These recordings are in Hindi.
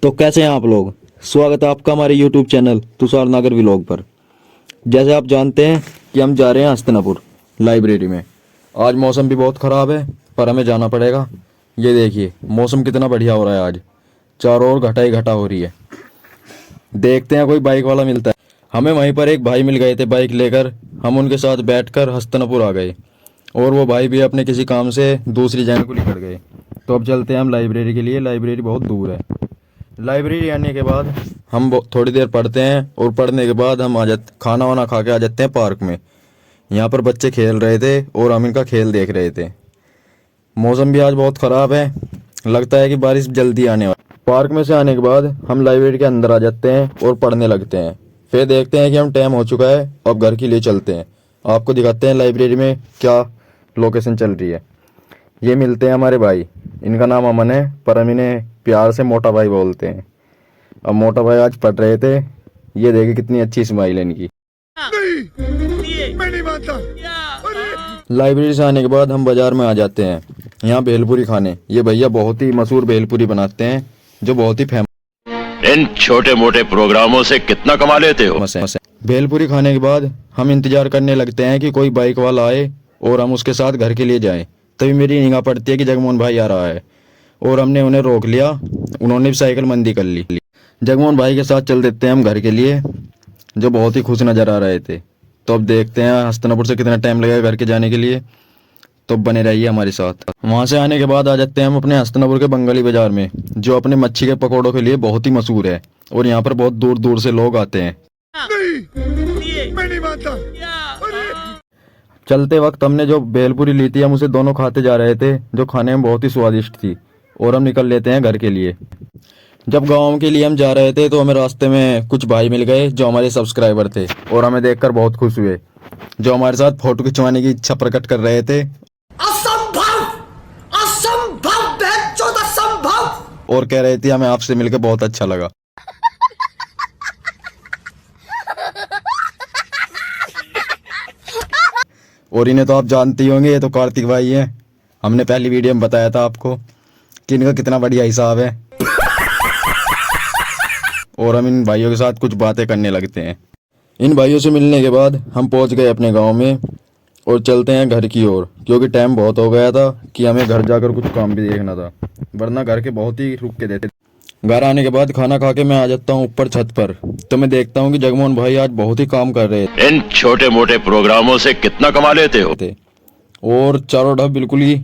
तो कैसे हैं आप लोग। स्वागत है आपका हमारे YouTube चैनल तुषार नागर व्लॉग पर। जैसे आप जानते हैं कि हम जा रहे हैं हस्तिनापुर लाइब्रेरी में। आज मौसम भी बहुत ख़राब है पर हमें जाना पड़ेगा। ये देखिए मौसम कितना बढ़िया हो रहा है आज, चारों ओर घटा ही घटा हो रही है। देखते हैं कोई बाइक वाला मिलता है। हमें वहीं पर एक भाई मिल गए थे बाइक लेकर। हम उनके साथ बैठकर हस्तिनापुर आ गए और वो भाई भी अपने किसी काम से दूसरी जगह को निकल गए। तो अब चलते हैं हम लाइब्रेरी के लिए। लाइब्रेरी बहुत दूर है। लाइब्रेरी आने के बाद हम थोड़ी देर पढ़ते हैं और पढ़ने के बाद हम खाना वाना खा के आ जाते हैं पार्क में। यहाँ पर बच्चे खेल रहे थे और हम इनका खेल देख रहे थे। मौसम भी आज बहुत ख़राब है, लगता है कि बारिश जल्दी आने वाली। पार्क में से आने के बाद हम लाइब्रेरी के अंदर आ जाते हैं और पढ़ने लगते हैं। फिर देखते हैं कि हम टाइम हो चुका है, अब घर के लिए चलते हैं। आपको दिखाते हैं लाइब्रेरी में क्या लोकेशन चल रही है। ये मिलते हैं हमारे भाई, इनका नाम अमन है पर हम इन्हें प्यार से मोटा भाई बोलते हैं। अब मोटा भाई आज पढ़ रहे थे। ये देखिए कितनी अच्छी स्माइल है इनकी। नहीं, मैं नहीं मानता। लाइब्रेरी से आने के बाद हम बाजार में आ जाते हैं यहाँ भेलपुरी खाने। ये भैया बहुत ही मशहूर भेलपुरी बनाते हैं जो बहुत ही फेमस। इन छोटे मोटे प्रोग्रामों से कितना कमा लेते हो? भेलपुरी खाने के बाद हम इंतजार करने लगते हैं कि कोई बाइक वाला आए और हम उसके साथ घर के लिए जाएं। तभी मेरी निगाह पड़ती है कि जगमोहन भाई आ रहा है और हमने उन्हें रोक लिया। उन्होंने भी साइकिल मंदी कर ली। जगमोहन भाई के साथ चल देते हैं हम घर के लिए, जो बहुत ही खुश नजर आ रहे थे। तो अब देखते हैं हस्तिनापुर से कितना टाइम लगेगा घर के जाने के लिए। तो बने रहिए हमारे साथ। वहाँ से आने के बाद आ जाते हैं हम अपने हस्तिनापुर के बंगाली बाजार में, जो अपने मच्छी के पकौड़ों के लिए बहुत ही मशहूर है और यहाँ पर बहुत दूर दूर से लोग आते हैं। नहीं, मैं नहीं मानता। चलते वक्त हमने जो भेलपुरी ली थी हम उसे दोनों खाते जा रहे थे, जो खाने में बहुत ही स्वादिष्ट थी। और हम निकल लेते हैं घर के लिए। जब गांव के लिए हम जा रहे थे तो हमें रास्ते में कुछ भाई मिल गए जो हमारे सब्सक्राइबर थे और हमें देखकर बहुत खुश हुए, जो हमारे साथ फोटो खिंचवाने की इच्छा प्रकट कर रहे थे। असंभव, असंभव, असंभव। और कह रहे थे हमें आपसे मिलकर बहुत अच्छा लगा। और इन्हें तो आप जानते ही होंगे, ये तो कार्तिक भाई हैं। हमने पहली वीडियो में बताया था आपको कि इनका कितना बढ़िया हिसाब है। और हम इन भाइयों के साथ कुछ बातें करने लगते हैं। इन भाइयों से मिलने के बाद हम पहुंच गए अपने गांव में और चलते हैं घर की ओर, क्योंकि टाइम बहुत हो गया था कि हमें घर जाकर कुछ काम भी देखना था, वरना घर के बहुत ही रुक के देते। घर आने के बाद खाना खा के मैं आ जाता हूँ ऊपर छत पर। तो मैं देखता हूँ कि जगमोहन भाई आज बहुत ही काम कर रहे थे। इन छोटे मोटे प्रोग्रामों से कितना कमा लेते हो? और चारों तरफ बिल्कुल ही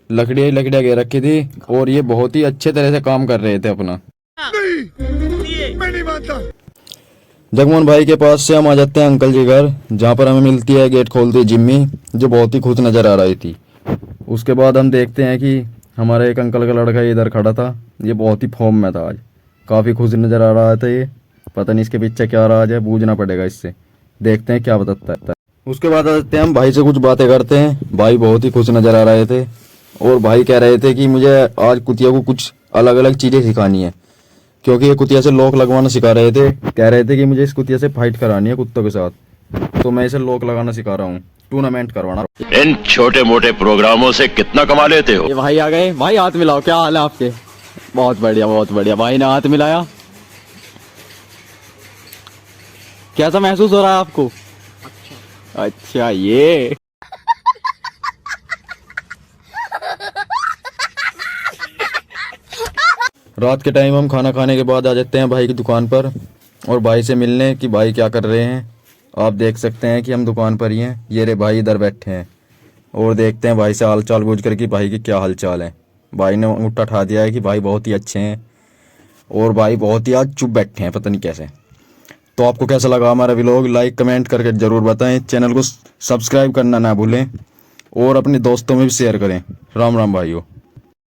लकड़ियाँ घेर रखी थी और ये बहुत ही अच्छे तरह से काम कर रहे थे अपना। नहीं, मैं नहीं मानता। जगमोहन भाई के पास से हम आ जाते हैं अंकल जी घर, जहाँ पर हमें मिलती है गेट खोलती जिम्मी, जो बहुत ही खुश नजर आ रही थी। उसके बाद हम देखते हैं कि हमारा एक अंकल का लड़का इधर खड़ा था। ये बहुत ही फॉर्म में था आज, काफ़ी खुश नज़र आ रहा था। ये पता नहीं इसके पीछे क्या राज है, बूझना पड़ेगा इससे। देखते हैं क्या बताता है। उसके बाद आ जाते हैं हम भाई से कुछ बातें करते हैं। भाई बहुत ही खुश नज़र आ रहे थे और भाई कह रहे थे कि मुझे आज कुतिया को कुछ अलग अलग चीज़ें सिखानी है, क्योंकि ये कुतिया से लॉक लगवाना सिखा रहे थे। कह रहे थे कि मुझे इस कुतिया से फाइट करानी है कुत्तों के साथ, तो मैं इसे लॉक लगाना सिखा रहा हूँ, टूर्नामेंट करवाना। इन छोटे मोटे प्रोग्रामों से कितना कमा लेते हो? ये भाई आ गए। भाई हाथ मिलाओ, क्या हाल है आपके? बहुत बढ़िया, बहुत बढ़िया। भाई ने हाथ मिलाया। कैसा महसूस हो रहा है आपको? अच्छा ये रात के टाइम हम खाना खाने के बाद आ जाते हैं भाई की दुकान पर और भाई से मिलने कि भाई क्या कर रहे हैं। आप देख सकते हैं कि हम दुकान पर ही हैं। ये रे भाई इधर बैठे हैं और देखते हैं भाई से हाल चाल पूछ कर कि भाई की क्या हाल चाल है। भाई ने उठा ठा दिया है कि भाई बहुत ही अच्छे हैं और भाई बहुत ही आज चुप बैठे हैं, पता नहीं कैसे। तो आपको कैसा लगा हमारा व्लॉग, लाइक कमेंट करके ज़रूर बताएं। चैनल को सब्सक्राइब करना ना भूलें और अपने दोस्तों में भी शेयर करें। राम राम भाइयों।